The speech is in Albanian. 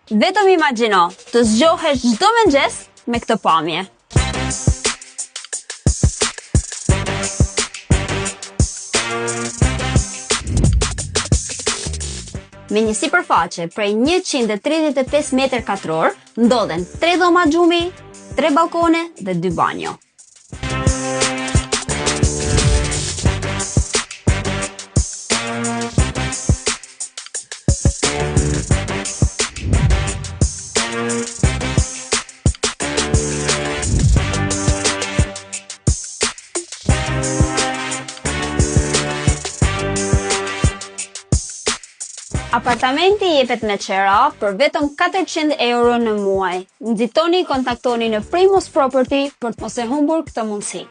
Vetëm imagjino të zgjohesh çdo mëngjes me këtë pamje. Me një sipërfaqe prej 135 m2 ndodhen 3 dhoma xhumi, 3 balkone dhe 2 banjo. Apartamenti jepet me qera për vetëm 400 euro në muaj. Nxitoni, kontaktoni në Primus Property për të mos e humbur këtë mundësi.